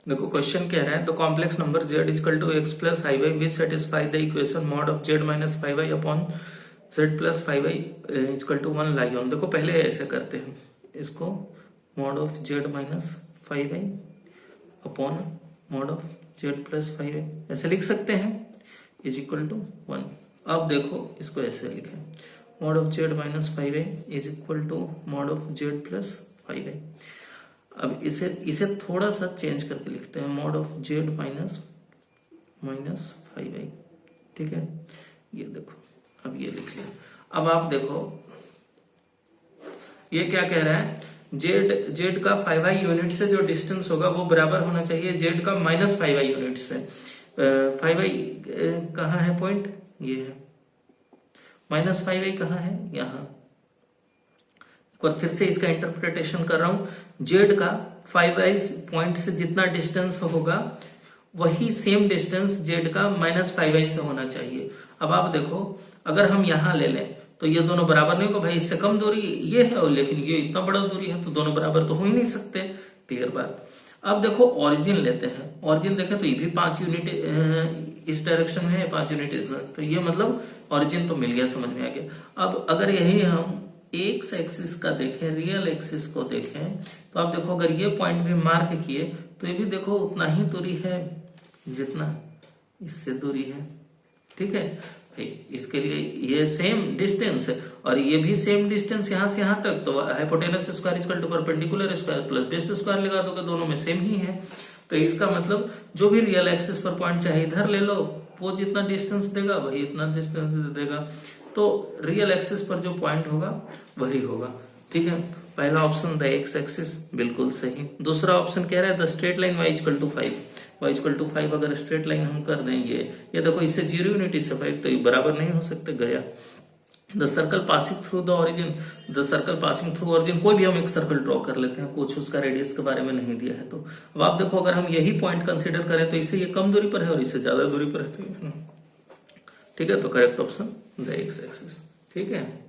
देखो क्वेश्चन कह रहा है the complex number z equal to x plus i y which satisfy the equation mod of z minus five y upon z plus five y equal to one lie on. देखो पहले ऐसे करते हैं इसको, mod of z minus five y upon mod of z plus five y ऐसे लिख सकते हैं इज इक्वल टू वन। अब देखो इसको ऐसे लिखें, mod of z minus five y is equal to mod of z plus five y. अब इसे थोड़ा सा चेंज करके लिखते हैं, mod of z minus five y. ठीक है, ये देखो अब ये लिख लिया। अब आप देखो ये क्या कह रहा है, z का फाइव वाई यूनिट से जो डिस्टेंस होगा वो बराबर होना चाहिए z का माइनस फाइव वाई यूनिट से। फाइव वाई कहाँ है पॉइंट, ये है। माइनस फाइव वाई कहाँ है, यहाँ। एक बार फिर से इसका इंटरप्रिटेशन कर रहा हूं, z का फाइव वाई पॉइंट से जितना डिस्टेंस होगा वही सेम डिस्टेंस z का माइनस फाइव वाई से होना चाहिए। अब आप देखो अगर हम यहां ले लें तो ये दोनों बराबर नहीं होगा, भाई इससे कम दूरी ये है और लेकिन ये इतना बड़ा दूरी है तो दोनों बराबर तो हो ही नहीं सकते। क्लियर बात। अब देखो ओरिजिन लेते हैं, ओरिजिन देखें तो ये भी 5 यूनिट इस डायरेक्शन में है, 5 यूनिट इस, तो ये मतलब ओरिजिन तो मिल गया, समझ में आ गया। अब अगर यही हम एक्स एक्सिस का देखें, रियल एक्सिस को देखें तो आप देखो अगर ये पॉइंट भी मार्क किए तो ये भी देखो उतना ही दूरी है जितना इससे दूरी है। ठीक है भाई, इसके लिए ये सेम डिस्टेंस है और ये भी सेम डिस्टेंस यहां से यहां तक, तो hypotenuse square equal to perpendicular square plus base square लगा दोगे, दोनों में सेम ही है। तो इसका मतलब जो भी रियल एक्सिस पर पॉइंट चाहे इधर ले लो, वो जितना डिस्टेंस देगा वही इतना डिस्टेंस देगा, तो रियल एक्सिस पर जो पॉइंट होगा वही होगा। ठीक है, पहला ऑप्शन द एक्स एक्सिस बिल्कुल सही। दूसरा ऑप्शन कह रहा है the straight line y equal to 5, y equal to 5 अगर स्ट्रेट लाइन हम कर दें ये देखो इससे 0 यूनिट इससे 5 तो ये बराबर नहीं हो सकते, गया। The circle passing through the origin, the circle passing through origin, कोई भी हम एक सर्कल ड्रॉ कर लेते हैं, कुछ उसका रेडियस के बारे में नहीं दिया है। तो अब आप देखो अगर हम यही पॉइंट कंसिडर करें तो इससे ये कम दूरी पर है और इससे ज्यादा दूरी पर है। ठीक है, तो correct option the x axis. ठीक है।